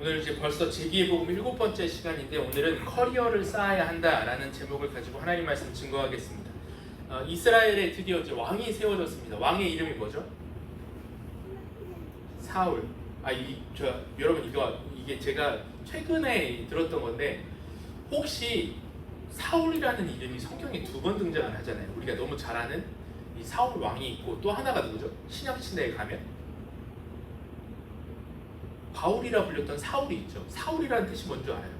오늘 이제 벌써 제기의복음 7번째 시간인데 오늘은 커리어를 쌓아야 한다라는 제목을 가지고 하나님 말씀 증거하겠습니다. 이스라엘에 드디어 이제 왕이 세워졌습니다. 왕의 이름이 뭐죠? 사울. 여러분 이게 제가 최근에 들었던 건데 혹시 사울이라는 이름이 성경에 2번 등장을 하잖아요. 우리가 너무 잘 아는 이 사울 왕이 있고 또 하나가 누구죠? 신약시대에 가면 바울이라 불렸던 사울이 있죠. 사울이라는 뜻이 뭔지 알아요?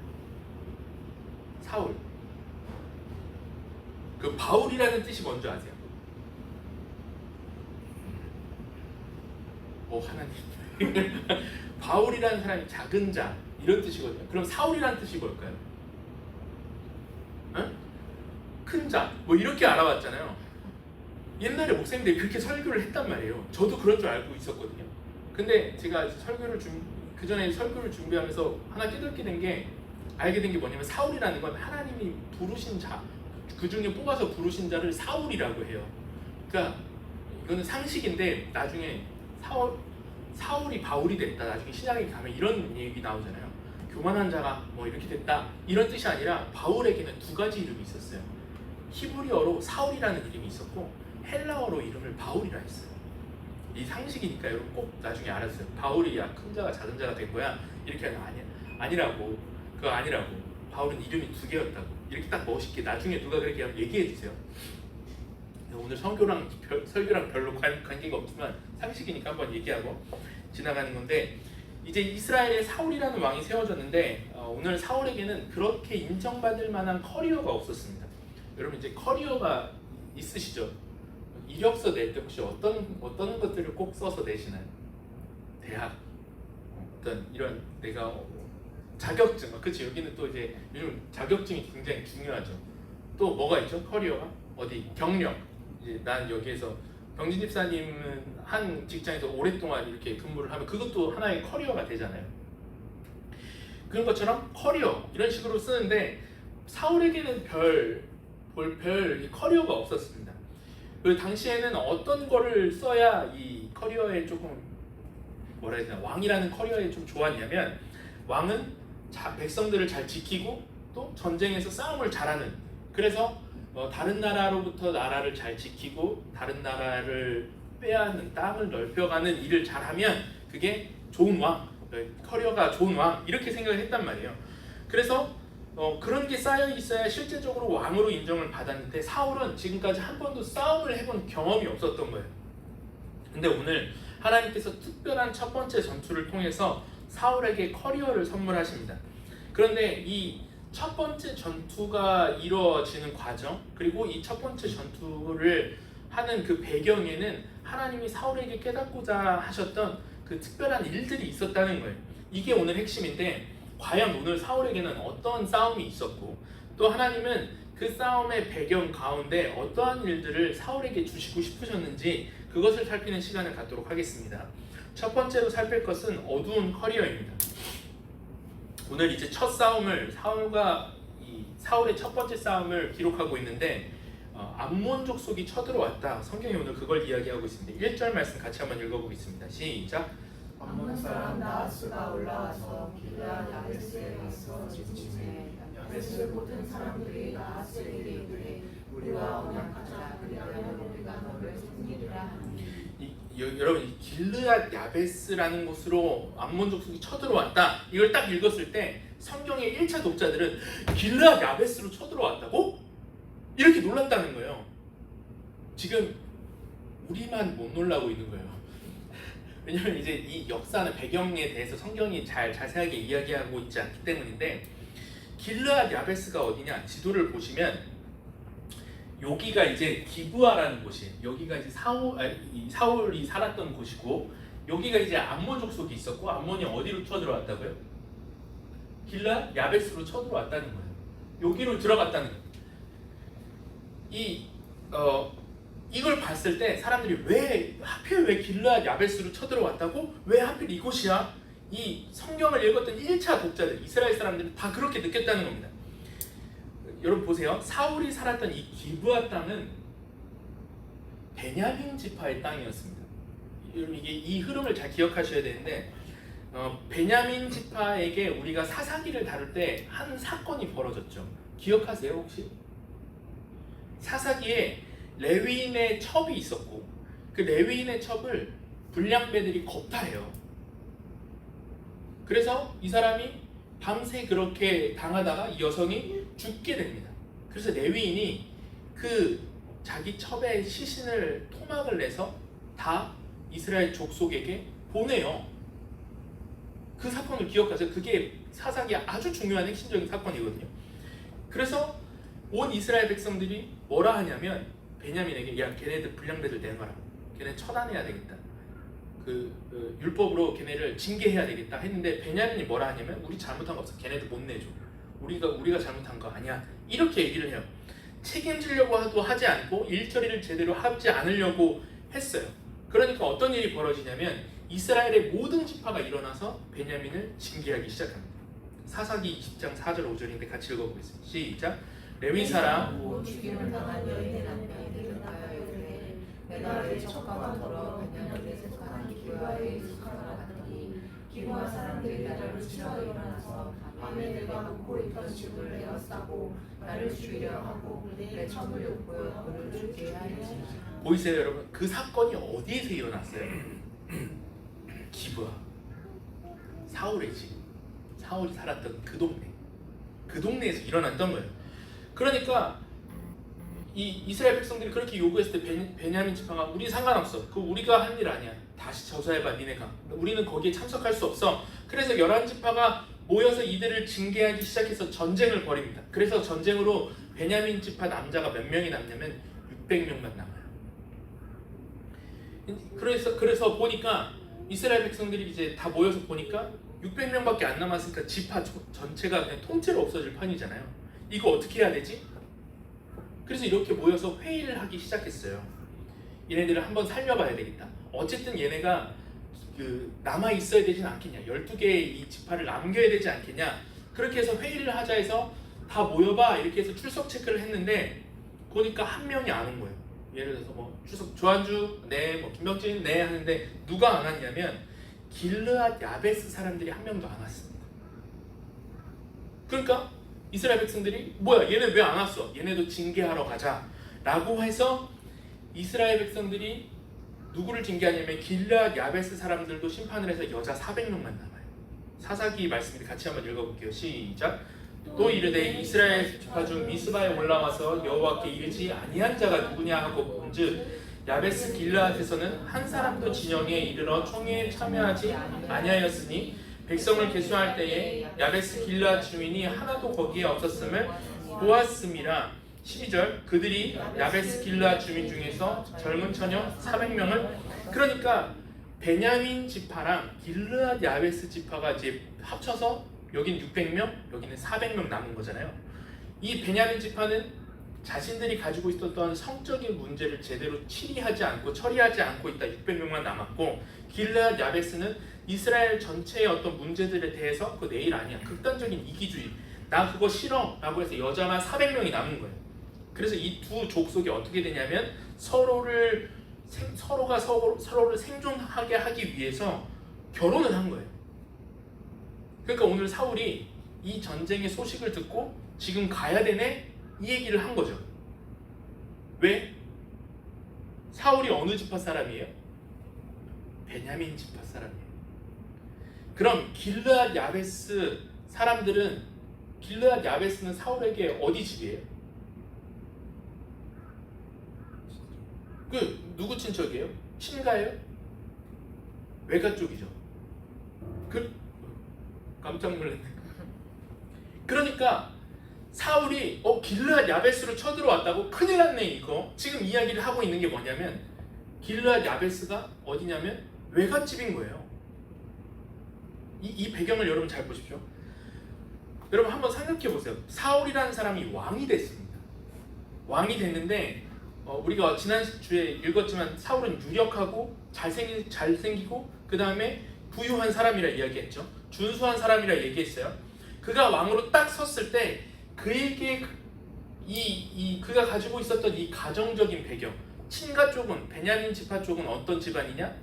사울. 그 바울이라는 뜻이 뭔지 아세요? 하나님. 바울이라는 사람이 작은 자 이런 뜻이거든요. 그럼 사울이라는 뜻이 뭘까요? 큰 자. 이렇게 알아봤잖아요. 옛날에 목사님들이 그렇게 설교를 했단 말이에요. 저도 그런 줄 알고 있었거든요. 근데 제가 그 전에 설교를 준비하면서 하나 알게 된 게 뭐냐면 사울이라는 건 하나님이 부르신 자, 그 중에 뽑아서 부르신 자를 사울이라고 해요. 그러니까 이거는 상식인데 나중에 사울이 바울이 됐다. 나중에 신약에 가면 이런 얘기 나오잖아요. 교만한 자가 이렇게 됐다. 이런 뜻이 아니라 바울에게는 2가지 이름이 있었어요. 히브리어로 사울이라는 이름이 있었고 헬라어로 이름을 바울이라 했어요. 이 상식이니까 여러분 꼭 나중에 알았어요. 바울이 큰 자가 작은 자가 된 거야 이렇게 하면 아니라고. 그거 아니라고. 바울은 이름이 2개였다고. 이렇게 딱 멋있게 나중에 누가 그렇게 하면 얘기해 주세요. 오늘 설교랑 별로 관계가 없지만 상식이니까 한번 얘기하고 지나가는 건데, 이제 이스라엘에 사울이라는 왕이 세워졌는데 오늘 사울에게는 그렇게 인정받을 만한 커리어가 없었습니다. 여러분 이제 커리어가 있으시죠? 이력서 낼 때 혹시 어떤 것들을 꼭 써서 내시나요? 대학, 어떤 이런 내가 자격증, 그치? 여기는 또 이제 요즘 자격증이 굉장히 중요하죠. 또 뭐가 있죠? 커리어가 어디 경력. 이제 난 여기에서 병진 집사님은 한 직장에서 오랫동안 이렇게 근무를 하면 그것도 하나의 커리어가 되잖아요. 그런 것처럼 커리어 이런 식으로 쓰는데 사울에게는 별 커리어가 없었습니다. 그 당시에는 어떤 거를 써야 이 커리어에 조금 왕이라는 커리어에 좀 좋았냐면, 왕은 백성들을 잘 지키고 또 전쟁에서 싸움을 잘하는, 그래서 다른 나라로부터 나라를 잘 지키고 다른 나라를 빼앗는, 땅을 넓혀가는 일을 잘하면 그게 좋은 왕, 커리어가 좋은 왕 이렇게 생각을 했단 말이에요. 그래서 그런 게 쌓여 있어야 실제적으로 왕으로 인정을 받았는데 사울은 지금까지 한 번도 싸움을 해본 경험이 없었던 거예요. 근데 오늘 하나님께서 특별한 첫 번째 전투를 통해서 사울에게 커리어를 선물하십니다. 그런데 이 첫 번째 전투가 이루어지는 과정, 그리고 이 첫 번째 전투를 하는 그 배경에는 하나님이 사울에게 깨닫고자 하셨던 그 특별한 일들이 있었다는 거예요. 이게 오늘 핵심인데, 과연 오늘 사울에게는 어떤 싸움이 있었고 또 하나님은 그 싸움의 배경 가운데 어떠한 일들을 사울에게 주시고 싶으셨는지 그것을 살피는 시간을 갖도록 하겠습니다. 첫 번째로 살필 것은 어두운 커리어입니다. 오늘 이제 첫 싸움을 사울의 첫 번째 싸움을 기록하고 있는데 암몬 족속이 쳐들어왔다. 성경이 오늘 그걸 이야기하고 있습니다. 1절 말씀 같이 한번 읽어보겠습니다. 시작. 암몬 사람 나하스가 올라와서 길르앗 야베스에 가서 지침해 야베스 모든 사람들이 나하스에게 이르되 우리와 언약하자. 그리하면 우리가 너를 승리리라 하니. 여러분 이 길르앗 야베스라는 곳으로 암몬 족속이 쳐들어왔다. 이걸 딱 읽었을 때 성경의 1차 독자들은 길르앗 야베스로 쳐들어왔다고? 이렇게 놀랐다는 거예요. 지금 우리만 못 놀라고 있는 거예요. 왜냐면 이제 이 역사는 배경에 대해서 성경이 자세하게 이야기하고 있지 않기 때문인데, 길르앗 야베스가 어디냐? 지도를 보시면 여기가 이제 기브아라는 곳이에요. 여기가 이제 사울이 살았던 곳이고, 여기가 이제 암몬 족속이 있었고, 암몬이 어디로 쳐들어왔다고요? 길르앗 야베스로 쳐들어왔다는 거예요. 여기로 들어갔다는 거예요. 이걸 봤을 때 사람들이 왜 길르앗 야베스로 쳐들어왔다고? 왜 하필 이곳이야? 이 성경을 읽었던 1차 독자들, 이스라엘 사람들은 다 그렇게 느꼈다는 겁니다. 여러분 보세요. 사울이 살았던 이 기브아 땅은 베냐민 지파의 땅이었습니다. 여러분 이 흐름을 잘 기억하셔야 되는데, 베냐민 지파에게 우리가 사사기를 다룰 때 한 사건이 벌어졌죠. 기억하세요 혹시? 사사기에 레위인의 첩이 있었고 그 레위인의 첩을 불량배들이 겁탈해요. 그래서 이 사람이 밤새 그렇게 당하다가 이 여성이 죽게 됩니다. 그래서 레위인이 그 자기 첩의 시신을 토막을 내서 다 이스라엘 족속에게 보내요. 그 사건을 기억하세요. 그게 사사기의 아주 중요한 핵심적인 사건이거든요. 그래서 온 이스라엘 백성들이 뭐라 하냐면 베냐민에게 야 걔네들 불량배들 내놔라. 걔네 처단해야 되겠다. 율법으로 걔네를 징계해야 되겠다 했는데 베냐민이 뭐라 하냐면 우리 잘못한 거 없어. 걔네들 못 내줘. 우리가 잘못한 거 아니야. 이렇게 얘기를 해요. 책임지려고 하지 않고 일처리를 제대로 하지 않으려고 했어요. 그러니까 어떤 일이 벌어지냐면 이스라엘의 모든 지파가 일어나서 베냐민을 징계하기 시작합니다. 사사기 20장 4절 5절인데 같이 읽어보겠습니다. 시작. 레위 사람 곧 죽임을 당한 여인의 남편이 대변하여 이르되 내가 내 첩가가 더러 베냐민에 속한 기브아에 익숙하다 같으니 기브아 사람들이 나를 치러 일어나서 밤에 내가 묵고 있던 집을 에워싸고 나를 죽이려 하고 내 첩을 욕보여 그를 죽게 하였지. 보이세요 여러분? 그 사건이 어디에서 일어났어요? 기브아. 사울의 집. 사울이 살았던 그 동네에서 일어났던 거예요. 그러니까 이 이스라엘 백성들이 그렇게 요구했을 때 베냐민 지파가 우리 상관없어. 그거 우리가 한 일 아니야. 다시 저사해봐 니네가. 우리는 거기에 참석할 수 없어. 그래서 11지파가 모여서 이들을 징계하기 시작해서 전쟁을 벌입니다. 그래서 전쟁으로 베냐민 지파 남자가 몇 명이 남냐면 600명만 남아요. 그래서 보니까 이스라엘 백성들이 이제 다 모여서 보니까 600명밖에 안 남았으니까 지파 전체가 그냥 통째로 없어질 판이잖아요. 이거 어떻게 해야 되지? 그래서 이렇게 모여서 회의를 하기 시작했어요. 얘네들을 한번 살려봐야 되겠다. 어쨌든 얘네가 남아 있어야 되진 않겠냐. 12개의 이 지파를 남겨야 되지 않겠냐. 그렇게 해서 회의를 하자 해서 다 모여봐 이렇게 해서 출석 체크를 했는데 보니까 한 명이 안 온 거예요. 예를 들어서 뭐 출석 조한주 네, 뭐 김병진 네 하는데 누가 안 왔냐면 길르앗 야베스 사람들이 한 명도 안 왔습니다. 그러니까 이스라엘 백성들이 뭐야 얘네 왜 안 왔어? 얘네도 징계하러 가자 라고 해서 이스라엘 백성들이 누구를 징계하냐면 길르앗 야베스 사람들도 심판을 해서 여자 400명만 남아요. 사사기 말씀을 같이 한번 읽어볼게요. 시작. 또 이르되 이스라엘 지파 중 미스바에 올라와서 여호와께 이르지 아니한 자가 누구냐 하고 본즉 야베스 길르앗에서는 한 사람도 진영에 이르러 총회에 참여하지 아니하였으니 백성을 계수할 때에 야베스 길르앗 주민이 하나도 거기에 없었음을 보았음이라. 12절 그들이 야베스 길르앗 주민 중에서 젊은 처녀 400명을 그러니까 베냐민 지파랑 길르앗 야베스 지파가 이제 합쳐서 여긴 600명, 여기는 400명 남은 거잖아요. 이 베냐민 지파는 자신들이 가지고 있었던 성적인 문제를 제대로 처리하지 않고 있다. 600명만 남았고 길르앗 야베스는 이스라엘 전체의 어떤 문제들에 대해서 그거 내 일 아니야. 극단적인 이기주의. 나 그거 싫어. 라고 해서 여자만 400명이 남은 거예요. 그래서 이 두 족속이 어떻게 되냐면 서로가 서로를 생존하게 하기 위해서 결혼을 한 거예요. 그러니까 오늘 사울이 이 전쟁의 소식을 듣고 지금 가야 되네? 이 얘기를 한 거죠. 왜? 사울이 어느 지파 사람이에요? 베냐민 지파 사람이에요. 그럼 길르앗 야베스 사람들은 길르앗 야베스는 사울에게 어디 집이에요? 누구 친척이에요? 친가예요? 외가 쪽이죠. 깜짝 놀랐네. 그러니까 사울이 길르앗 야베스로 쳐들어왔다고 큰일 났네 이거. 지금 이야기를 하고 있는 게 뭐냐면 길르앗 야베스가 어디냐면 외갓집인 거예요. 이 배경을 여러분 잘 보십시오. 여러분 한번 생각해 보세요. 사울이라는 사람이 왕이 됐습니다. 왕이 됐는데 우리가 지난 주에 읽었지만 사울은 유력하고 잘생기고 그 다음에 부유한 사람이라 이야기했죠. 준수한 사람이라 얘기했어요. 그가 왕으로 딱 섰을 때 그에게 그가 가지고 있었던 이 가정적인 배경, 친가 쪽은 베냐민 지파 쪽은 어떤 집안이냐?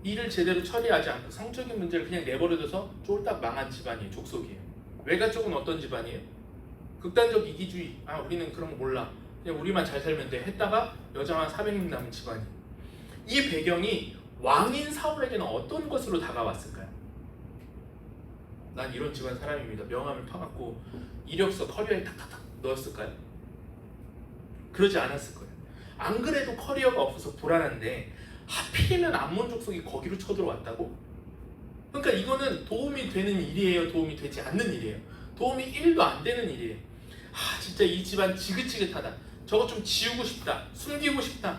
일을 제대로 처리하지 않고 성적인 문제를 그냥 내버려둬서 쫄딱 망한 집안이에요. 족속이에요. 외가 쪽은 어떤 집안이에요? 극단적 이기주의. 우리는 그런 거 몰라. 그냥 우리만 잘 살면 돼 했다가 여자만 400명 남은 집안이에요. 이 배경이 왕인 사울에게는 어떤 것으로 다가왔을까요? 난 이런 집안 사람입니다. 명함을 파갖고 이력서 커리어에 탁탁탁 넣었을까요? 그러지 않았을 거예요. 안 그래도 커리어가 없어서 불안한데 하필이면 암몬 족속이 거기로 쳐들어왔다고? 그러니까 이거는 도움이 되는 일이에요? 도움이 되지 않는 일이에요? 도움이 1도 안 되는 일이에요. 진짜 이 집안 지긋지긋하다. 저거 좀 지우고 싶다. 숨기고 싶다.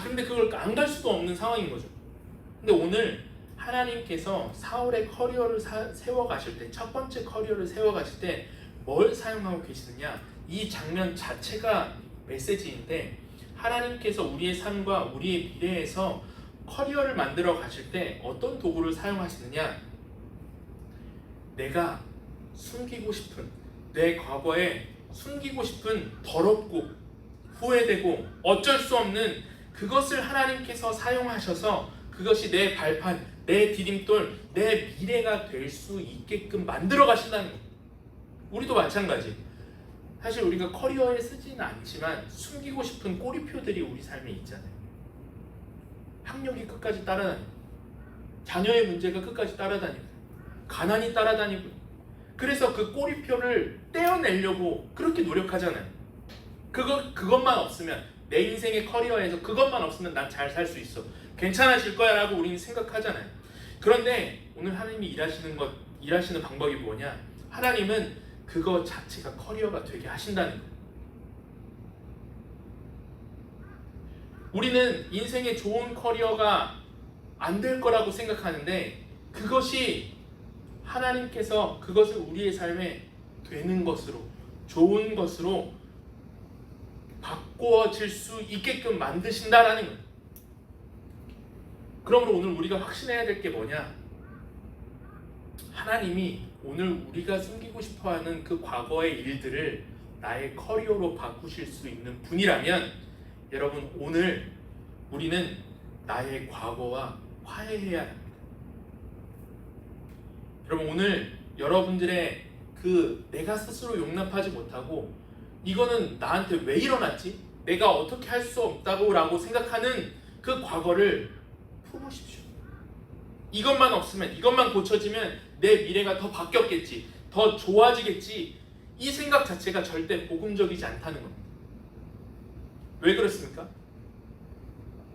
근데 그걸 안 갈 수도 없는 상황인 거죠. 근데 오늘 하나님께서 사울의 커리어를 세워가실 때, 첫 번째 커리어를 세워가실 때 뭘 사용하고 계시느냐, 이 장면 자체가 메시지인데, 하나님께서 우리의 삶과 우리의 미래에서 커리어를 만들어 가실 때 어떤 도구를 사용하시느냐, 내가 숨기고 싶은, 내 과거에 숨기고 싶은 더럽고 후회되고 어쩔 수 없는 그것을 하나님께서 사용하셔서 그것이 내 발판, 내 디딤돌, 내 미래가 될 수 있게끔 만들어 가신다는 거예요. 우리도 마찬가지. 사실 우리가 커리어에 쓰지는 않지만 숨기고 싶은 꼬리표들이 우리 삶에 있잖아요. 학력이 끝까지 따라다니고, 자녀의 문제가 끝까지 따라다니고, 가난이 따라다니고, 그래서 그 꼬리표를 떼어내려고 그렇게 노력하잖아요. 그것만 없으면, 내 인생의 커리어에서 그것만 없으면 난 잘 살 수 있어, 괜찮아질 거야 라고 우리는 생각하잖아요. 그런데 오늘 하나님이 일하시는 방법이 뭐냐? 하나님은 그거 자체가 커리어가 되게 하신다는 거예요. 우리는 인생의 좋은 커리어가 안 될 거라고 생각하는데, 그것이 하나님께서 그것을 우리의 삶에 되는 것으로, 좋은 것으로 바꾸어질 수 있게끔 만드신다라는 거예요. 그러므로 오늘 우리가 확신해야 될 게 뭐냐? 하나님이 오늘 우리가 숨기고 싶어하는 그 과거의 일들을 나의 커리어로 바꾸실 수 있는 분이라면, 여러분, 오늘 우리는 나의 과거와 화해해야 합니다. 여러분, 오늘 여러분들의 내가 스스로 용납하지 못하고 이거는 나한테 왜 일어났지? 내가 어떻게 할 수 없다고 라고 생각하는 그 과거를 풀으십시오. 이것만 없으면, 이것만 고쳐지면 내 미래가 더 바뀌었겠지, 더 좋아지겠지, 이 생각 자체가 절대 복음적이지 않다는 겁니다. 왜 그렇습니까?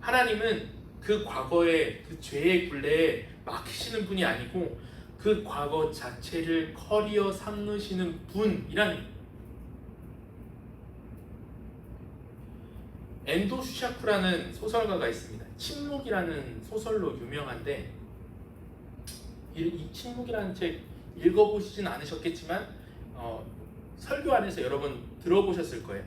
하나님은 그 과거의 그 죄의 굴레에 막히시는 분이 아니고 그 과거 자체를 커리어 삼으시는 분이라는 거예요. 엔도 슈샤쿠라는 소설가가 있습니다. 침묵이라는 소설로 유명한데, 이 침묵이라는 책 읽어보시진 않으셨겠지만 설교 안에서 여러분 들어보셨을 거예요.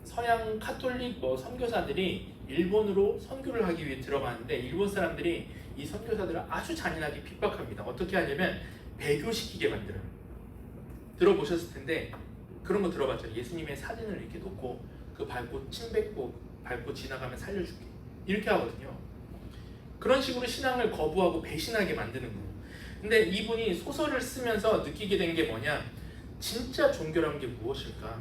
서양 카톨릭 선교사들이 일본으로 선교를 하기 위해 들어가는데, 일본 사람들이 이 선교사들을 아주 잔인하게 핍박합니다. 어떻게 하냐면 배교시키게 만들어요. 들어보셨을 텐데 그런 거 들어봤죠. 예수님의 사진을 이렇게 놓고 그 침 밟고 지나가면 살려줄게, 이렇게 하거든요. 그런 식으로 신앙을 거부하고 배신하게 만드는 거예요. 근데 이분이 소설을 쓰면서 느끼게 된 게 뭐냐? 진짜 종교란 게 무엇일까?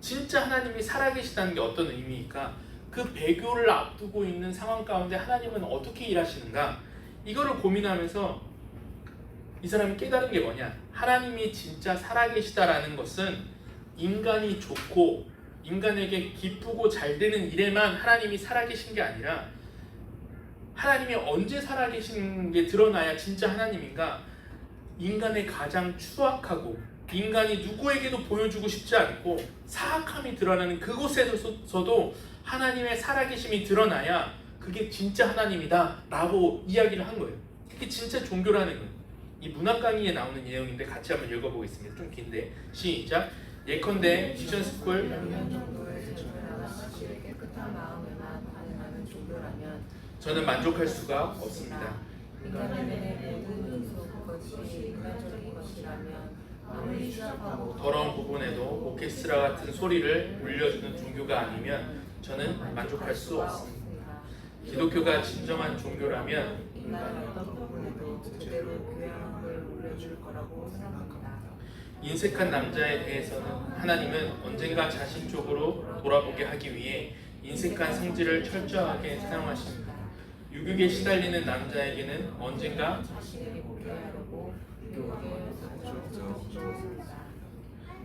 진짜 하나님이 살아계시다는 게 어떤 의미일까? 그 배교를 앞두고 있는 상황 가운데 하나님은 어떻게 일하시는가? 이거를 고민하면서 이 사람이 깨달은 게 뭐냐? 하나님이 진짜 살아계시다라는 것은 인간이 좋고 인간에게 기쁘고 잘 되는 일에만 하나님이 살아계신 게 아니라, 하나님이 언제 살아계시는 게 드러나야 진짜 하나님인가? 인간의 가장 추악하고 인간이 누구에게도 보여주고 싶지 않고 사악함이 드러나는 그곳에서도 하나님의 살아계심이 드러나야 그게 진짜 하나님이다 라고 이야기를 한 거예요. 그게 진짜 종교라는 거예요. 이 문학 강의에 나오는 내용인데 같이 한번 읽어보겠습니다. 좀 긴데 시작. 예컨대 비전스쿨 저는 만족할 수가 없습니다. 더러운 부분에도 오케스트라 같은 소리를 울려주는 종교가 아니면 저는 만족할 수 없습니다. 기독교가 진정한 종교라면 인간의 어떤 부분에도 제대로 교양을 올려줄 거라고 생각합니다. 인색한 남자에 대해서는 하나님은 언젠가 자신 쪽으로 돌아보게 하기 위해 인색한 성질을 철저하게 사용하십니다. 유혹에 시달리는 남자에게는 언젠가 자신을 복귀하려고 교회에 가져오십니다.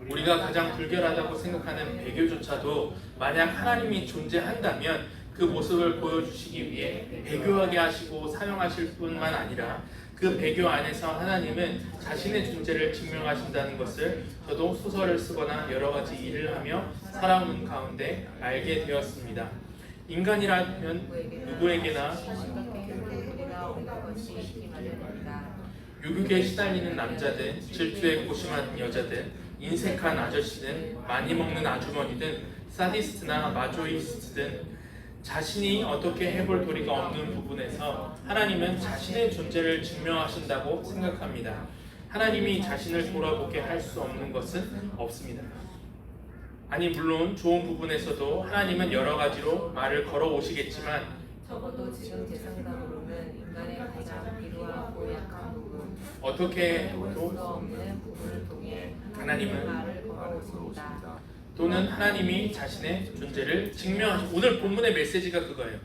우리가 가장 불결하다고 생각하는 배교조차도 만약 하나님이 존재한다면 그 모습을 보여주시기 위해 배교하게 하시고 사용하실 뿐만 아니라 그 배교 안에서 하나님은 자신의 존재를 증명하신다는 것을 저도 소설을 쓰거나 여러 가지 일을 하며 살아오는 가운데 알게 되었습니다. 인간이라면 누구에게나 유혹에 시달리는 남자든 질투에 고심한 여자든 인색한 아저씨든 많이 먹는 아주머니든 사디스트나 마조이스트든 자신이 어떻게 해볼 도리가 없는 부분에서 하나님은 자신의 존재를 증명하신다고 생각합니다. 하나님이 자신을 돌아보게 할 수 없는 것은 없습니다. 아니 물론 좋은 부분에서도 하나님은 여러 가지로 말을 걸어 오시겠지만 적어도 지금 제 생각으로는 인간의 가장 필요하고 약한 부분, 어떻게 볼 수가 없는 부분을 통해 하나님은 말을 걸어오십니다. 또는 하나님이 자신의 존재를 증명하시고 오늘 본문의 메시지가 그거예요.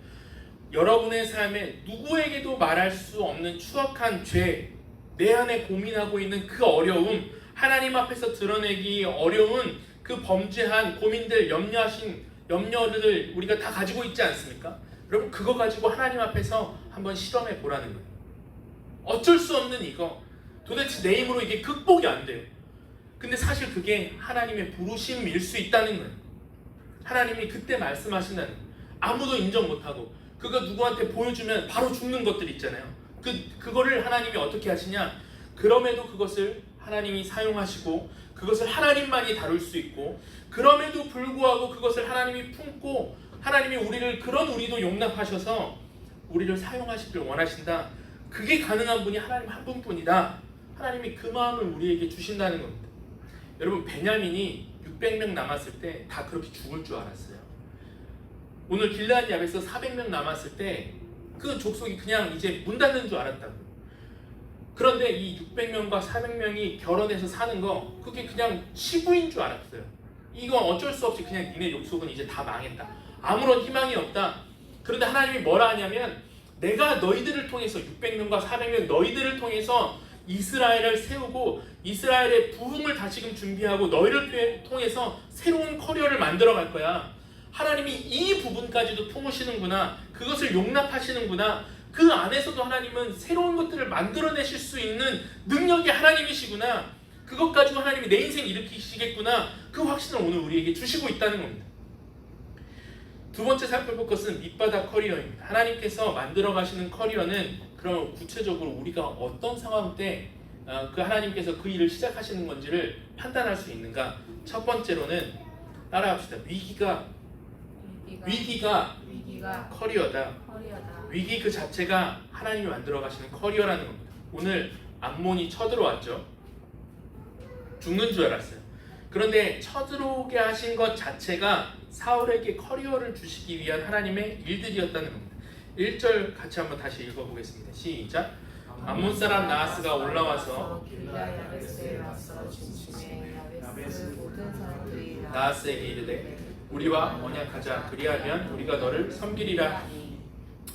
여러분의 삶에 누구에게도 말할 수 없는 추악한 죄, 내 안에 고민하고 있는 그 어려움, 하나님 앞에서 드러내기 어려운 그 범죄한 고민들, 염려를 우리가 다 가지고 있지 않습니까? 여러분 그거 가지고 하나님 앞에서 한번 실험해 보라는 거예요. 어쩔 수 없는 이거 도대체 내 힘으로 이게 극복이 안 돼요. 근데 사실 그게 하나님의 부르심일 수 있다는 거예요. 하나님이 그때 말씀하신다는 거예요. 아무도 인정 못하고 그거 누구한테 보여주면 바로 죽는 것들 있잖아요. 그거를 하나님이 어떻게 하시냐? 그럼에도 그것을 하나님이 사용하시고 그것을 하나님만이 다룰 수 있고 그럼에도 불구하고 그것을 하나님이 품고 하나님이 우리도 용납하셔서 우리를 사용하시길 원하신다. 그게 가능한 분이 하나님 한 분뿐이다. 하나님이 그 마음을 우리에게 주신다는 겁니다. 여러분 베냐민이 600명 남았을 때 다 그렇게 죽을 줄 알았어요. 오늘 길르앗 야베에서 400명 남았을 때 그 족속이 그냥 이제 문 닫는 줄 알았다고. 그런데 이 600명과 400명이 결혼해서 사는 거 그게 그냥 치부인 줄 알았어요. 이건 어쩔 수 없이 그냥 니네 족속은 이제 다 망했다. 아무런 희망이 없다. 그런데 하나님이 뭐라 하냐면 내가 너희들을 통해서 600명과 400명 너희들을 통해서 이스라엘을 세우고 이스라엘의 부흥을 다시금 준비하고 너희를 통해서 새로운 커리어를 만들어 갈 거야. 하나님이 이 부분까지도 품으시는구나. 그것을 용납하시는구나. 그 안에서도 하나님은 새로운 것들을 만들어내실 수 있는 능력이 하나님이시구나. 그것 가지고 하나님이 내 인생 일으키시겠구나. 그 확신을 오늘 우리에게 주시고 있다는 겁니다. 두 번째 살펴볼 것은 밑바닥 커리어입니다. 하나님께서 만들어 가시는 커리어는 그럼 구체적으로 우리가 어떤 상황 때 그 하나님께서 그 일을 시작하시는 건지를 판단할 수 있는가? 첫 번째로는 따라합시다. 위기가 커리어다. 위기 그 자체가 하나님이 만들어 가시는 커리어라는 겁니다. 오늘 암몬이 쳐들어왔죠. 죽는 줄 알았어요. 그런데 쳐들어오게 하신 것 자체가 사울에게 커리어를 주시기 위한 하나님의 일들이었다는 겁니다. 1절 같이 한번 다시 읽어보겠습니다. 시작. 암몬 사람 나하스가 올라와서 나하스에게 이르되 우리와 언약하자. 그리하면 우리가 너를 섬기리라.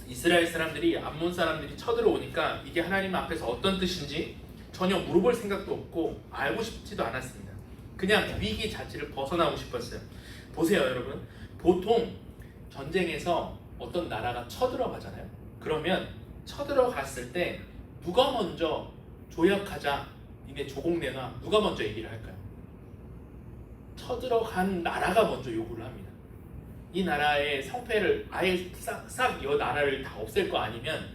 이스라엘 사람들이 암몬 사람들이 쳐들어오니까 이게 하나님 앞에서 어떤 뜻인지 전혀 물어볼 생각도 없고 알고 싶지도 않았습니다. 그냥 위기 자체를 벗어나고 싶었어요. 보세요 여러분. 보통 전쟁에서 어떤 나라가 쳐들어가잖아요. 그러면 쳐들어갔을 때 누가 먼저 조약하자, 니네 조공 내놔, 누가 먼저 얘기를 할까요? 쳐들어간 나라가 먼저 요구를 합니다. 이 나라의 성패를 아예 싹 이 나라를 다 없앨 거 아니면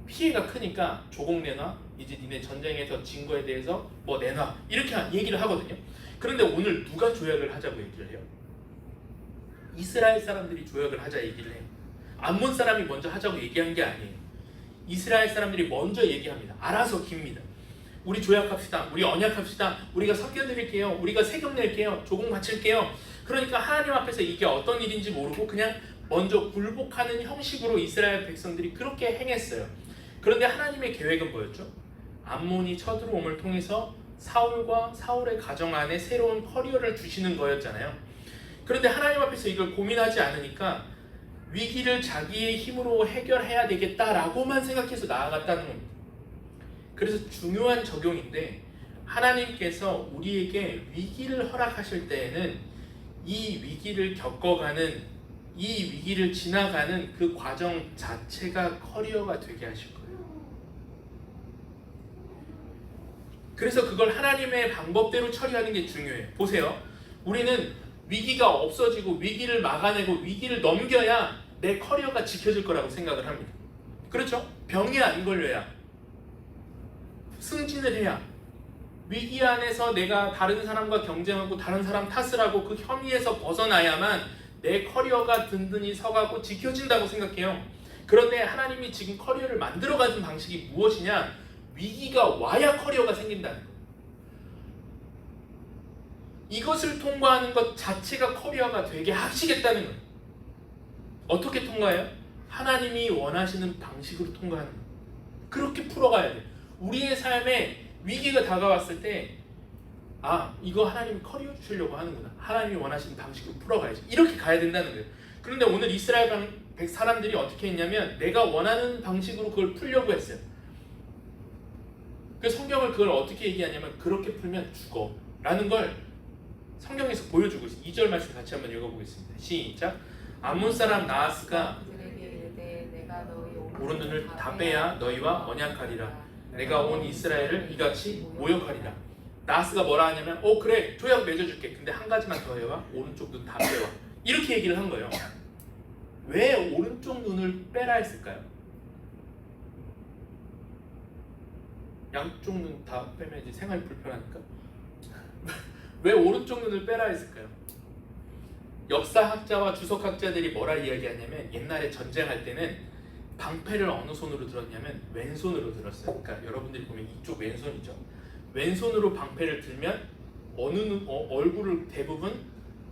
피해가 크니까 조공 내놔, 이제 니네 전쟁에서 진 거에 대해서 뭐 내놔, 이렇게 얘기를 하거든요. 그런데 오늘 누가 조약을 하자고 얘기를 해요? 이스라엘 사람들이 조약을 하자 얘기를 해요. 암몬 사람이 먼저 하자고 얘기한 게 아니에요. 이스라엘 사람들이 먼저 얘기합니다. 알아서 깁니다. 우리 조약합시다. 우리 언약합시다. 우리가 섬겨드릴게요. 우리가 세금 낼게요. 조공 바칠게요. 그러니까 하나님 앞에서 이게 어떤 일인지 모르고 그냥 먼저 굴복하는 형식으로 이스라엘 백성들이 그렇게 행했어요. 그런데 하나님의 계획은 뭐였죠? 암몬이 쳐들어옴을 통해서 사울과 사울의 가정 안에 새로운 커리어를 주시는 거였잖아요. 그런데 하나님 앞에서 이걸 고민하지 않으니까 위기를 자기의 힘으로 해결해야 되겠다라고만 생각해서 나아갔다는 겁니다. 그래서 중요한 적용인데, 하나님께서 우리에게 위기를 허락하실 때에는 이 위기를 겪어가는, 이 위기를 지나가는 그 과정 자체가 커리어가 되게 하실 거예요. 그래서 그걸 하나님의 방법대로 처리하는 게 중요해요. 보세요. 우리는 위기가 없어지고 위기를 막아내고 위기를 넘겨야 내 커리어가 지켜질 거라고 생각을 합니다. 그렇죠? 병에 안 걸려야, 승진을 해야, 위기 안에서 내가 다른 사람과 경쟁하고 다른 사람 탓을 하고 그 혐의에서 벗어나야만 내 커리어가 든든히 서가고 지켜진다고 생각해요. 그런데 하나님이 지금 커리어를 만들어가는 방식이 무엇이냐? 위기가 와야 커리어가 생긴다는 거예요. 이것을 통과하는 것 자체가 커리어가 되게 하시겠다는 거예요. 어떻게 통과해요? 하나님이 원하시는 방식으로 통과하는 거예요. 그렇게 풀어가야 돼요. 우리의 삶에 위기가 다가왔을 때, 아, 이거 하나님이 커리어 주시려고 하는구나, 하나님이 원하시는 방식으로 풀어가야지, 이렇게 가야 된다는 거예요. 그런데 오늘 이스라엘 사람들이 어떻게 했냐면 내가 원하는 방식으로 그걸 풀려고 했어요. 그 성경을 그걸 어떻게 얘기하냐면 그렇게 풀면 죽어 라는 걸 성경에서 보여주고 있어요. 2절 말씀 같이 한번 읽어보겠습니다. 시작. 암몬 사람 나하스가 오른 눈을 다 빼야 너희와 언약하리라. 내가 온 이스라엘을 이같이 모욕하리라. 나하스가 뭐라 하냐면 그래, 조약 맺어줄게. 근데 한 가지만 더 해와. 오른쪽 눈 다 빼와. 이렇게 얘기를 한 거예요. 왜 오른쪽 눈을 빼라 했을까요? 양쪽 눈 다 빼면 이제 생활이 불편하니까. 왜 오른쪽 눈을 빼라 했을까요? 역사학자와 주석학자들이 뭐라 이야기하냐면 옛날에 전쟁할 때는 방패를 어느 손으로 들었냐면 왼손으로 들었어요. 그러니까 여러분들이 보면 이쪽 왼손이죠. 왼손으로 방패를 들면 얼굴을 대부분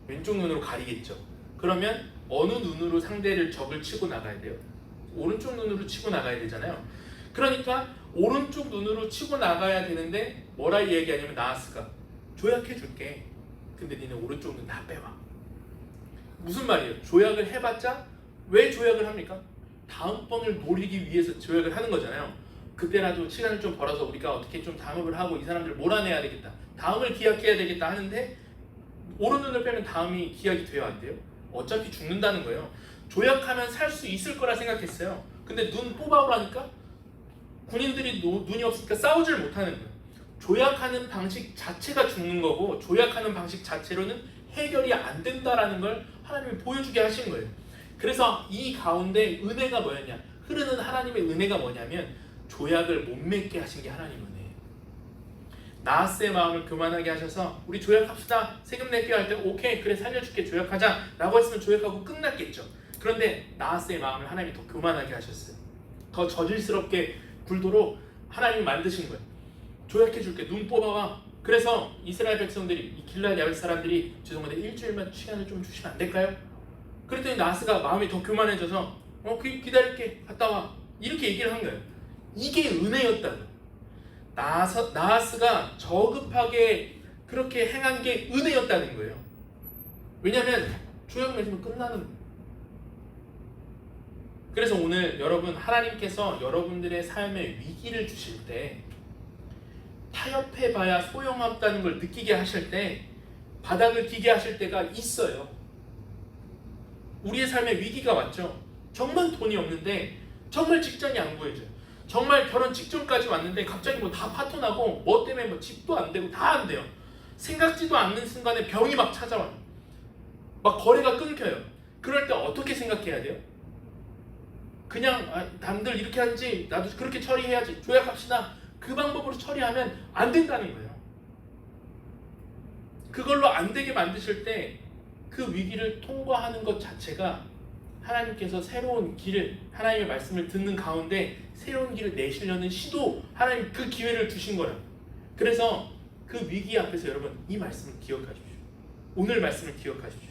왼쪽 눈으로 가리겠죠. 그러면 어느 눈으로 상대를 적을 치고 나가야 돼요? 오른쪽 눈으로 치고 나가야 되잖아요. 그러니까 오른쪽 눈으로 치고 나가야 되는데 뭐라 이야기하냐면 나하스가 조약해 줄게. 근데 니네 오른쪽 눈 다 빼와. 무슨 말이에요? 조약을 해봤자 왜 조약을 합니까? 다음번을 노리기 위해서 조약을 하는 거잖아요. 그때라도 시간을 좀 벌어서 우리가 어떻게 좀 담합을 하고 이 사람들을 몰아내야 되겠다, 다음을 기약해야 되겠다 하는데 오른 눈을 빼면 다음이 기약이 돼야 안 돼요? 어차피 죽는다는 거예요. 조약하면 살 수 있을 거라 생각했어요. 근데 눈 뽑아오라니까 군인들이 눈이 없으니까 싸우질 못하는 거예요. 조약하는 방식 자체가 죽는 거고 조약하는 방식 자체로는 해결이 안 된다라는 걸 하나님이 보여주게 하신 거예요. 그래서 이 가운데 은혜가 뭐였냐? 흐르는 하나님의 은혜가 뭐냐면 조약을 못 맺게 하신 게 하나님 은혜예요. 나하스의 마음을 교만하게 하셔서 우리 조약합시다, 세금 낼게 할 때 오케이, 그래, 살려줄게, 조약하자 라고 했으면 조약하고 끝났겠죠. 그런데 나하스의 마음을 하나님이 더 교만하게 하셨어요. 더 저질스럽게 굴도록 하나님이 만드신 거예요. 조약해줄게, 눈 뽑아와. 그래서 이스라엘 백성들이, 이 길르앗 야벳 사람들이 죄송한데 일주일만 시간을 좀 주시면 안 될까요? 그랬더니 나하스가 마음이 더 교만해져서 기다릴게, 갔다 와, 이렇게 얘기를 한 거예요. 이게 은혜였다고. 나하스가 저급하게 그렇게 행한 게 은혜였다는 거예요. 왜냐하면 조약 맺으면 끝나는 거예요. 그래서 오늘 여러분, 하나님께서 여러분들의 삶에 위기를 주실 때, 타협해봐야 소용없다는 걸 느끼게 하실 때, 바닥을 기게 하실 때가 있어요. 우리의 삶에 위기가 왔죠. 정말 돈이 없는데, 정말 직장이 안 구해져요. 정말 결혼 직전까지 왔는데 갑자기 다 파토나고 뭐 때문에 집도 안 되고 다 안 돼요. 생각지도 않는 순간에 병이 막 찾아와요. 막 거래가 끊겨요. 그럴 때 어떻게 생각해야 돼요? 그냥 남들 이렇게 하는지 나도 그렇게 처리해야지, 조약합시다, 그 방법으로 처리하면 안 된다는 거예요. 그걸로 안 되게 만드실 때 그 위기를 통과하는 것 자체가 하나님께서 새로운 길을, 하나님의 말씀을 듣는 가운데 새로운 길을 내시려는 시도, 하나님 그 기회를 주신 거라. 그래서 그 위기 앞에서 여러분 이 말씀을 기억하십시오. 오늘 말씀을 기억하십시오.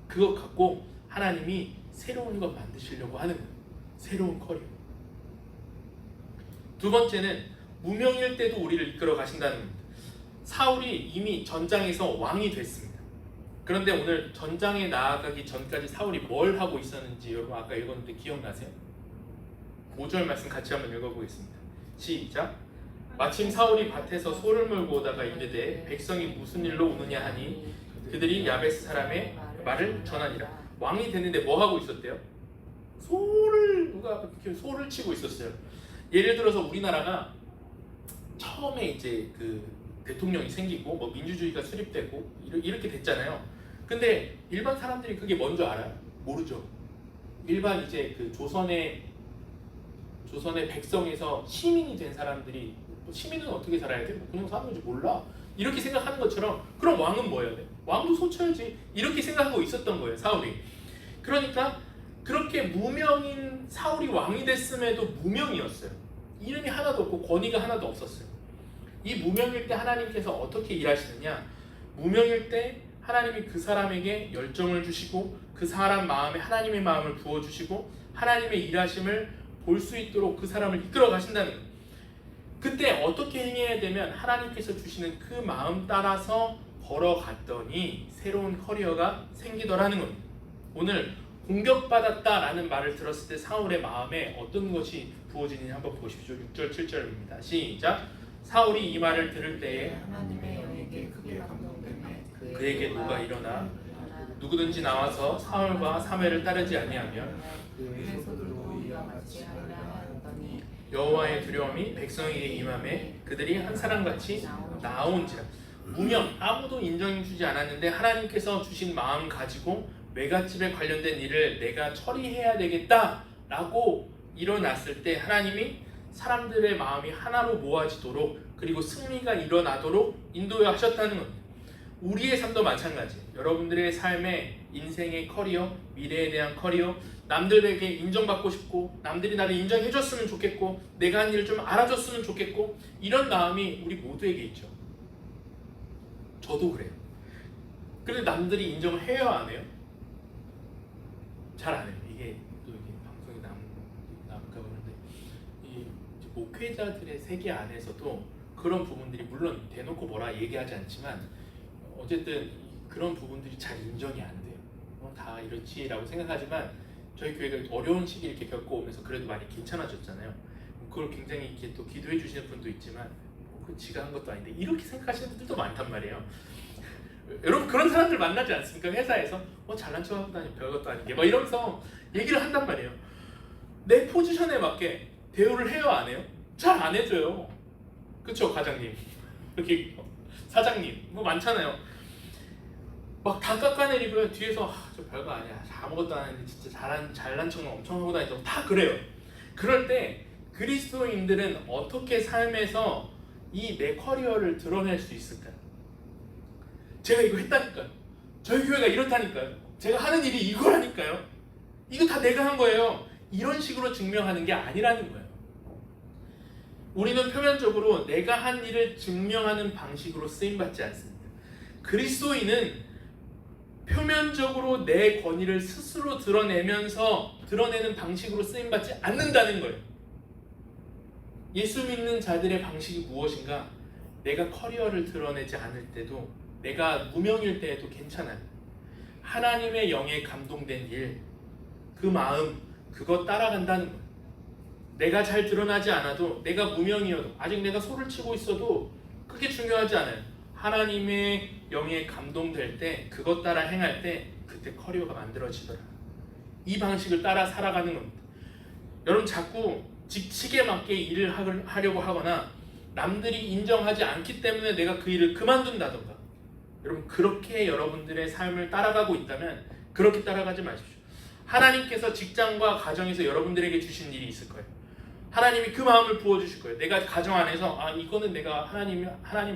그것 갖고 하나님이 새로운 것 만드시려고 하는 거예요. 새로운 커리어. 두 번째는 무명일 때도 우리를 이끌어 가신다는 겁니다. 사울이 이미 전장에서 왕이 됐습니다. 그런데 오늘 전장에 나아가기 전까지 사울이 뭘 하고 있었는지 여러분 아까 읽었는데 기억나세요? 5절 말씀 같이 한번 읽어보겠습니다. 시작. 마침 사울이 밭에서 소를 몰고 오다가 이르되 백성이 무슨 일로 우느냐 하니 그들이 야베스 사람의 말을 전하니라. 왕이 됐는데 뭐 하고 있었대요? 소를 치고 있었어요. 예를 들어서 우리나라가 처음에 이제 그 대통령이 생기고 뭐 민주주의가 수립되고 이렇게 됐잖아요. 근데 일반 사람들이 그게 뭔지 알아요? 모르죠. 일반 이제 그 조선의 백성에서 시민이 된 사람들이 시민은 어떻게 살아야 돼? 그냥 사는 건지 몰라. 이렇게 생각하는 것처럼 그럼 왕은 뭐 해야 돼? 왕도 소쳐야지. 이렇게 생각하고 있었던 거예요, 사울이. 그러니까 그렇게 무명인 사울이 왕이 됐음에도 무명이었어요. 이름이 하나도 없고 권위가 하나도 없었어요. 이 무명일 때 하나님께서 어떻게 일하시느냐? 무명일 때 하나님이 그 사람에게 열정을 주시고 그 사람 마음에 하나님의 마음을 부어주시고 하나님의 일하심을 볼 수 있도록 그 사람을 이끌어 가신다는 거예요. 그때 어떻게 행해야 되면 하나님께서 주시는 그 마음 따라서 걸어갔더니 새로운 커리어가 생기더라는 겁니다. 오늘 공격받았다라는 말을 들었을 때 사울의 마음에 어떤 것이 부어지는지 한번 보십시오. 6절 7절입니다. 시작. 사울이 이 말을 들을 때에 하나님의 영에게 크게 감동되매 그에게 누가 일어나 누구든지 나와서 사울과 사무엘을 따르지 아니하며 그의 소들도 이와 같이 하리라 하더니 여호와의 두려움이 백성에게 임함에 그들이 한 사람같이 나온지라. 무명, 아무도 인정해주지 않았는데 하나님께서 주신 마음 가지고 외갓집에 관련된 일을 내가 처리해야 되겠다라고 일어났을 때 하나님이 사람들의 마음이 하나로 모아지도록 그리고 승리가 일어나도록 인도하셨다는 겁니다. 우리의 삶도 마찬가지. 여러분들의 삶의 인생의 커리어, 미래에 대한 커리어, 남들에게 인정받고 싶고 남들이 나를 인정해줬으면 좋겠고 내가 한 일을 좀 알아줬으면 좋겠고 이런 마음이 우리 모두에게 있죠. 저도 그래요. 그런데 남들이 인정을 해요, 안 해요? 잘 안 해요. 이게 또 이게 방송에 나올까 보는데 이 목회자들의 세계 안에서도 그런 부분들이 물론 대놓고 뭐라 얘기하지 않지만 어쨌든 그런 부분들이 잘 인정이 안 돼요. 다 이렇지라고 생각하지만 저희 교회가 어려운 시기 이렇게 겪어오면서 그래도 많이 괜찮아졌잖아요. 그걸 굉장히 이렇게 또 기도해 주시는 분도 있지만 그 지가 한 것도 아닌데 이렇게 생각하시는 분들도 많단 말이에요. 여러분 그런 사람들 만나지 않습니까? 회사에서 잘난 척하고 다니 별것도 아니게 막 이러면서 얘기를 한단 말이에요. 내 포지션에 맞게 대우를 해요, 안 해요? 잘 안 해줘요. 그쵸, 과장님? 이렇게 사장님 뭐 많잖아요. 막 다 깎아내리고요. 뒤에서 저 별거 아니야, 아무것도 안 하는데 진짜 잘난 척만 엄청 하고 다니죠. 다 그래요. 그럴 때 그리스도인들은 어떻게 삶에서 이 내 커리어를 드러낼 수 있을까요? 제가 이거 했다니까요. 저희 교회가 이렇다니까요. 제가 하는 일이 이거라니까요. 이거 다 내가 한 거예요. 이런 식으로 증명하는 게 아니라는 거예요. 우리는 표면적으로 내가 한 일을 증명하는 방식으로 쓰임받지 않습니다. 그리스도인은 표면적으로 내 권위를 스스로 드러내면서 드러내는 방식으로 쓰임받지 않는다는 거예요. 예수 믿는 자들의 방식이 무엇인가? 내가 커리어를 드러내지 않을 때도 내가 무명일 때에도 괜찮아요. 하나님의 영에 감동된 일, 그 마음, 그거 따라간다는 거예요. 내가 잘 드러나지 않아도 내가 무명이어도 아직 내가 소를 치고 있어도 그게 중요하지 않아요. 하나님의 영에 감동될 때 그것 따라 행할 때 그때 커리어가 만들어지더라. 이 방식을 따라 살아가는 겁니다. 여러분 자꾸 직책에 맞게 일을 하려고 하거나 남들이 인정하지 않기 때문에 내가 그 일을 그만둔다던가 여러분 그렇게 여러분들의 삶을 따라가고 있다면 그렇게 따라가지 마십시오. 하나님께서 직장과 가정에서 여러분들에게 주신 일이 있을 거예요. 하나님이 그 마음을 부어주실 거예요. 내가 가정 안에서 이거는 내가 하나님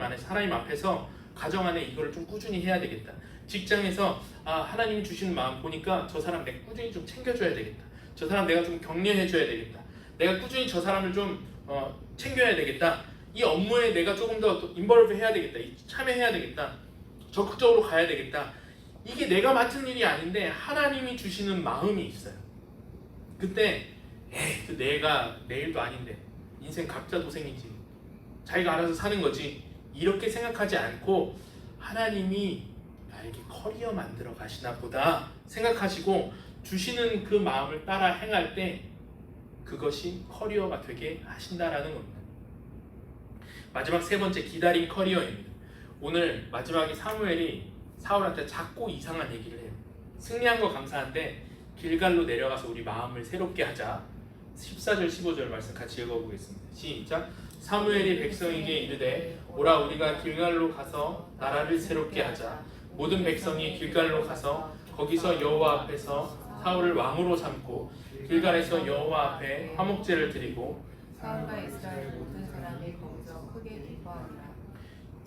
안에서 하나님 앞에서 가정 안에 이거를 좀 꾸준히 해야 되겠다. 직장에서 하나님이 주시는 마음 보니까 저 사람 내가 꾸준히 좀 챙겨줘야 되겠다. 저 사람 내가 좀 격려해줘야 되겠다. 내가 꾸준히 저 사람을 좀 챙겨야 되겠다. 이 업무에 내가 조금 더 인볼브 해야 되겠다. 참여해야 되겠다. 적극적으로 가야 되겠다. 이게 내가 맡은 일이 아닌데 하나님이 주시는 마음이 있어요. 그때 내가 내 일도 아닌데 인생 각자 도생이지, 자기가 알아서 사는 거지, 이렇게 생각하지 않고 하나님이 나에게 커리어 만들어 가시나 보다 생각하시고 주시는 그 마음을 따라 행할 때 그것이 커리어가 되게 하신다라는 겁니다. 마지막 세 번째, 기다림 커리어입니다. 오늘 마지막에 사무엘이 사울한테 자꾸 이상한 얘기를 해요. 승리한 거 감사한데 길갈로 내려가서 우리 마음을 새롭게 하자. 14절 15절 말씀 같이 읽어보겠습니다. 시작. 사무엘이 백성에게 이르되 오라 우리가 길갈로 가서 나라를 새롭게 하자. 모든 백성이 길갈로 가서 거기서 여호와 앞에서 사울을 왕으로 삼고 길갈에서 여호와 앞에 화목제를 드리고 사울과 이스라엘 모든 사람이 거기서 크게 기뻐하니라.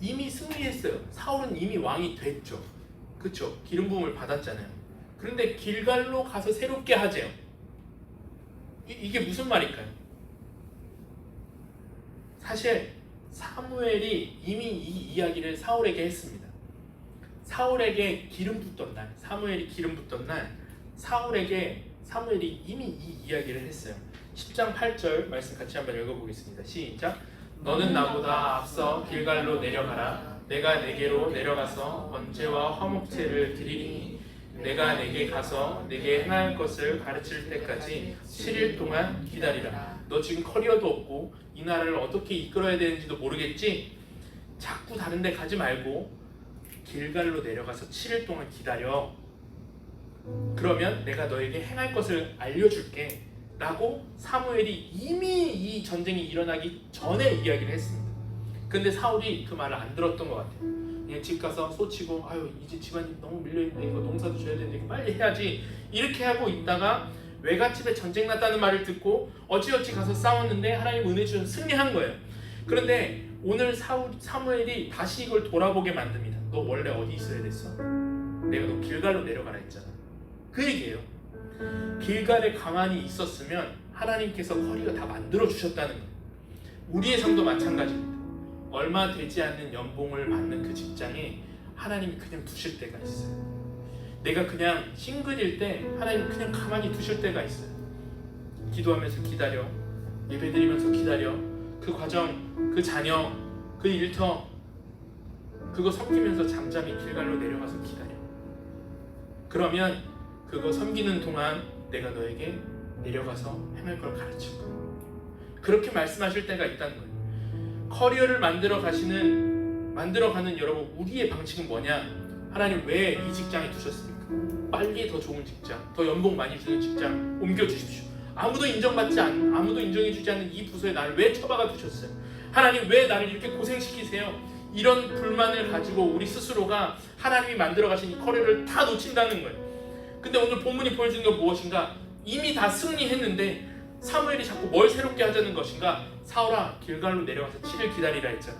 이미 승리했어요. 사울은 이미 왕이 됐죠. 그렇죠? 기름 부음을 받았잖아요. 그런데 길갈로 가서 새롭게 하재요. 이게 무슨 말일까요? 사실 사무엘이 이미 이 이야기를 사울에게 했습니다. 사울에게 기름 붓던 날, 사무엘이 기름 붓던 날 사울에게 사무엘이 이미 이 이야기를 했어요. 10장 8절 말씀 같이 한번 읽어보겠습니다. 시작. 너는 나보다 앞서 길갈로 내려가라. 내가 내게로 내려가서 번제와 화목제를 드리리니 내가 내게 가서 내게 행할 것을 가르칠 때까지 7일 동안 기다리라. 너 지금 커리어도 없고 이 나라를 어떻게 이끌어야 되는지도 모르겠지? 자꾸 다른 데 가지 말고 길갈로 내려가서 7일 동안 기다려. 그러면 내가 너에게 행할 것을 알려줄게 라고 사무엘이 이미 이 전쟁이 일어나기 전에 이야기를 했습니다. 근데 사울이 그 말을 안 들었던 것 같아요. 그냥 집 가서 소치고 아유 이제 집안이 너무 밀려있네, 이거 농사도 져야 되는데 이거 빨리 해야지, 이렇게 하고 있다가 외갓집에 전쟁 났다는 말을 듣고 어찌어찌 가서 싸웠는데 하나님 은혜 주셔서 승리한 거예요. 그런데 오늘 사무엘이 다시 이걸 돌아보게 만듭니다. 너 원래 어디 있어야 됐어? 내가 너 길갈로 내려가라 했잖아. 그 얘기예요. 길갈에 가만히 있었으면 하나님께서 커리어 다 만들어 주셨다는 거예요. 우리의 삶도 마찬가지입니다. 얼마 되지 않는 연봉을 받는 그 직장에 하나님이 그냥 두실 때가 있어요. 내가 그냥 싱글일 때 하나님 그냥 가만히 두실 때가 있어요. 기도하면서 기다려, 예배드리면서 기다려, 그 과정, 그 자녀, 그 일터 그거 섬기면서 잠잠히 길갈로 내려가서 기다려. 그러면 그거 섬기는 동안 내가 너에게 내려가서 행할 걸 가르칠 거야. 그렇게 말씀하실 때가 있다는 거예요. 커리어를 만들어가는 여러분, 우리의 방식은 뭐냐? 하나님 왜 이 직장에 두셨습니까? 빨리 더 좋은 직장, 더 연봉 많이 주는 직장 옮겨주십시오. 아무도 인정해주지 않는 이 부서에 나를 왜 처박아 두셨어요? 하나님 왜 나를 이렇게 고생시키세요? 이런 불만을 가지고 우리 스스로가 하나님이 만들어가신 이 커리어를 다 놓친다는 거예요. 근데 오늘 본문이 보여주는 건 무엇인가? 이미 다 승리했는데 사무엘이 자꾸 뭘 새롭게 하자는 것인가? 사울아 길갈로 내려가서 7일 기다리라 했잖아.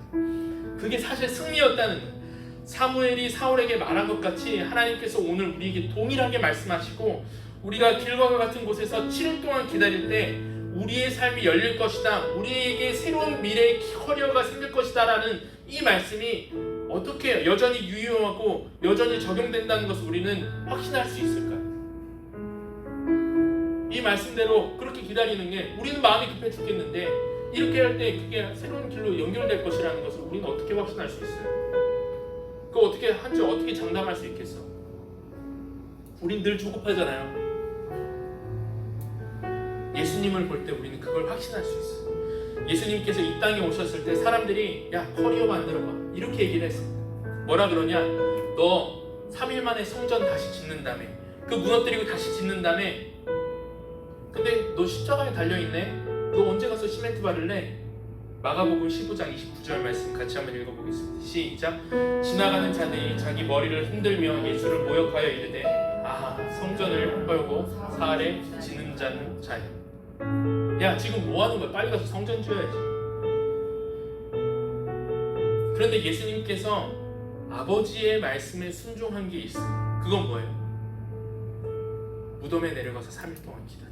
그게 사실 승리였다는 거예요. 사무엘이 사울에게 말한 것 같이 하나님께서 오늘 우리에게 동일하게 말씀하시고 우리가 길과 같은 곳에서 7일 동안 기다릴 때 우리의 삶이 열릴 것이다, 우리에게 새로운 미래의 커리어가 생길 것이다 라는 이 말씀이 어떻게 여전히 유효하고 여전히 적용된다는 것을 우리는 확신할 수 있을까요? 이 말씀대로 그렇게 기다리는 게 우리는 마음이 급해 죽겠는데 이렇게 할 때 그게 새로운 길로 연결될 것이라는 것을 우리는 어떻게 확신할 수 있어요? 그거 어떻게 한지 어떻게 장담할 수 있겠어? 우린 늘 조급하잖아요. 예수님을 볼 때 우리는 그걸 확신할 수 있어요. 예수님께서 이 땅에 오셨을 때 사람들이 야 커리어 만들어봐 이렇게 얘기를 했습니다. 뭐라 그러냐? 너 3일 만에 성전 다시 짓는다며, 그 무너뜨리고 다시 짓는다며. 근데 너 십자가에 달려있네? 너 언제 가서 시멘트 바를래? 마가복음 15장 29절 말씀 같이 한번 읽어보겠습니다. 시작. 지나가는 자들이 자기 머리를 흔들며 예수를 모욕하여 이르되 아하 성전을 헐고 사흘에 짓는 자는 자야. 야 지금 뭐 하는 거야? 빨리 가서 성전 지어야지. 그런데 예수님께서 아버지의 말씀에 순종한 게 있어요. 그건 뭐예요? 무덤에 내려가서 3일 동안 기다려.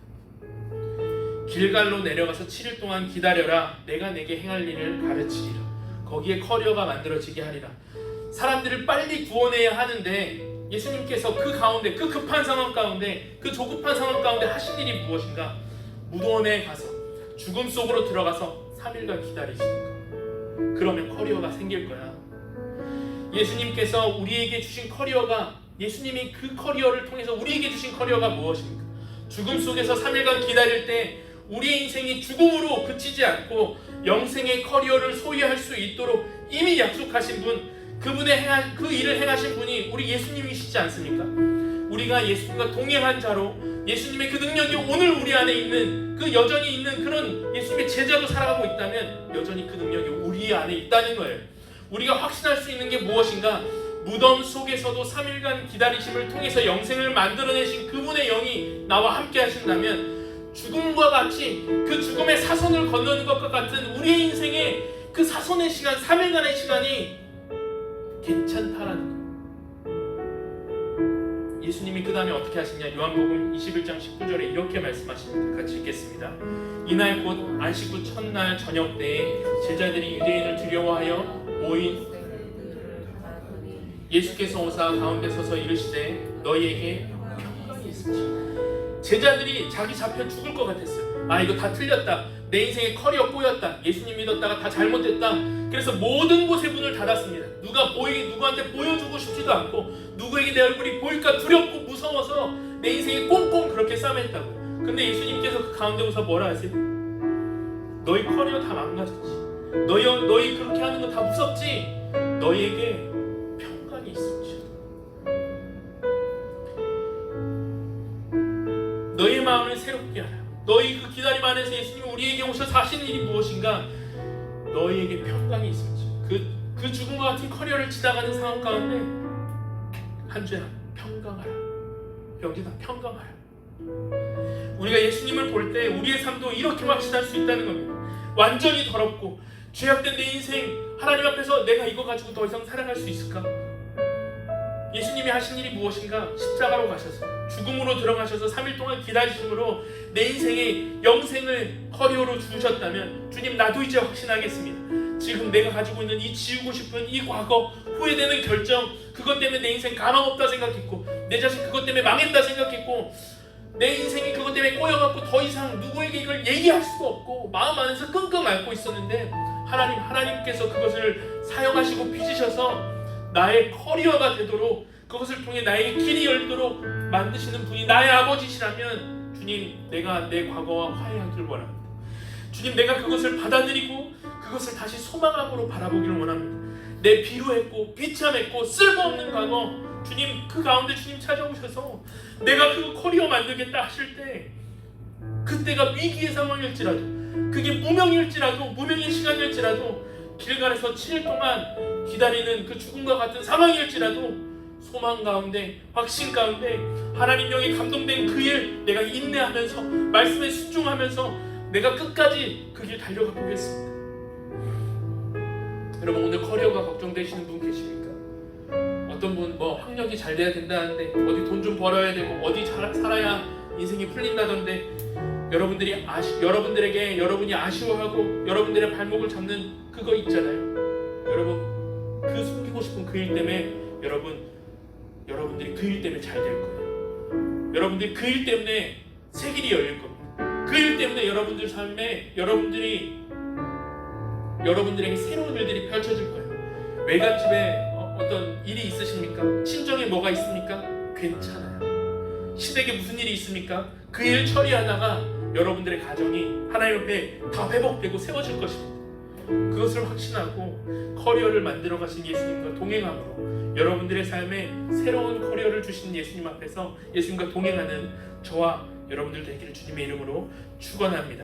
길갈로 내려가서 7일 동안 기다려라. 내가 내게 행할 일을 가르치리라. 거기에 커리어가 만들어지게 하리라. 사람들을 빨리 구원해야 하는데 예수님께서 그 가운데, 그 급한 상황 가운데, 그 조급한 상황 가운데 하신 일이 무엇인가? 무덤에 가서 죽음 속으로 들어가서 3일간 기다리시는 거야. 그러면 커리어가 생길 거야. 예수님께서 우리에게 주신 커리어가, 예수님이 그 커리어를 통해서 우리에게 주신 커리어가 무엇입니까? 죽음 속에서 3일간 기다릴 때 우리의 인생이 죽음으로 그치지 않고 영생의 커리어를 소유할 수 있도록 이미 약속하신 분, 그 일을 행하신 분이 우리 예수님이시지 않습니까? 우리가 예수님과 동행한 자로 예수님의 그 능력이 오늘 우리 안에 있는, 그 여전히 있는 그런 예수님의 제자로 살아가고 있다면 여전히 그 능력이 우리 안에 있다는 거예요. 우리가 확신할 수 있는 게 무엇인가? 무덤 속에서도 3일간 기다리심을 통해서 영생을 만들어내신 그분의 영이 나와 함께 하신다면 죽음과 같이 그 죽음의 사선을 건너는 것과 같은 우리의 인생의 그 사선의 시간, 3일간의 시간이 괜찮다라는 거예요. 예수님이 그 다음에 어떻게 하시냐? 요한복음 21장 19절에 이렇게 말씀하십니다. 같이 읽겠습니다. 이날 곧 안식구 첫날 저녁 때에 제자들이 유대인을 두려워하여 모인 예수께서 오사 가운데 서서 이르시되 너희에게 평강이 있을지어다. 제자들이 자기 잡혀 죽을 것 같았어요. 아, 이거 다 틀렸다. 내 인생의 커리어 꼬였다. 예수님 믿었다가 다 잘못됐다. 그래서 모든 곳에 문을 닫았습니다. 누구한테 보여주고 싶지도 않고, 누구에게 내 얼굴이 보일까 두렵고 무서워서 내 인생이 꽁꽁 그렇게 싸맸다고. 근데 예수님께서 그 가운데 오서 뭐라 하세요? 너희 커리어 다 망가졌지. 너희 그렇게 하는 거 다 무섭지. 너희에게 평강이 있을지. 너희 마음을 새롭게 하라. 너희 그 기다림 안에서 예수님이 우리에게 오셔서 하시는 일이 무엇인가? 너희에게 평강이 있을지. 그 죽음과 같은 커리어를 지나가는 상황 가운데 한 주에 평강하라. 여기다 평강하라. 우리가 예수님을 볼 때 우리의 삶도 이렇게 확신할 수 있다는 겁니다. 완전히 더럽고 죄악된 내 인생, 하나님 앞에서 내가 이거 가지고 더 이상 살아갈 수 있을까? 예수님이 하신 일이 무엇인가? 십자가로 가셔서 죽음으로 들어가셔서 3일 동안 기다리심으로 내 인생의 영생을 커리어로 주셨다면, 주님 나도 이제 확신하겠습니다. 지금 내가 가지고 있는 이 지우고 싶은 이 과거, 후회되는 결정, 그것 때문에 내 인생 가망 없다 생각했고, 내 자식 그것 때문에 망했다 생각했고, 내 인생이 그것 때문에 꼬여갖고 더 이상 누구에게 이걸 얘기할 수가 없고 마음 안에서 끙끙 앓고 있었는데, 하나님께서 그것을 사용하시고 빚으셔서 나의 커리어가 되도록, 그것을 통해 나의 길이 열도록 만드시는 분이 나의 아버지시라면, 주님 내가 내 과거와 화해하길 원합니다. 주님 내가 그것을 받아들이고 그것을 다시 소망함으로 바라보기를 원합니다. 내 비루했고 비참했고 쓸모없는 과거, 주님 그 가운데 주님 찾아오셔서 내가 그 커리어 만들겠다 하실 때, 그때가 위기의 상황일지라도, 그게 무명의 시간일지라도, 길갈에서 7일 동안 기다리는 그 죽음과 같은 상황일지라도 소망 가운데, 확신 가운데 하나님 영에 감동된 그 일 내가 인내하면서 말씀에 순종하면서 내가 끝까지 그 길 달려가 보겠습니다. 여러분 오늘 커리어가 걱정되시는 분 계십니까? 어떤 분 학력이 잘 돼야 된다는데, 어디 돈 좀 벌어야 되고, 어디 잘 살아야 인생이 풀린다던데, 여러분들에게 여러분이 아쉬워하고 여러분들의 발목을 잡는 그거 있잖아요. 여러분 그 숨기고 싶은 그 일 때문에 여러분들이 그 일 때문에 잘 될 거예요. 여러분들이 그 일 때문에 새 길이 열릴 겁니다. 그 일 때문에 여러분들 삶에 여러분들에게 새로운 일들이 펼쳐질 거예요. 외갓집에 어떤 일이 있으십니까? 친정에 뭐가 있습니까? 괜찮아요. 시댁에 무슨 일이 있습니까? 그 일 처리하다가 여러분들의 가정이 하나님 앞에 다 회복되고 세워질 것입니다. 그것을 확신하고 커리어를 만들어 가신 예수님과 동행함으로 여러분들의 삶에 새로운 커리어를 주신 예수님 앞에서 예수님과 동행하는 저와 여러분들 되기를 주님의 이름으로 축원합니다.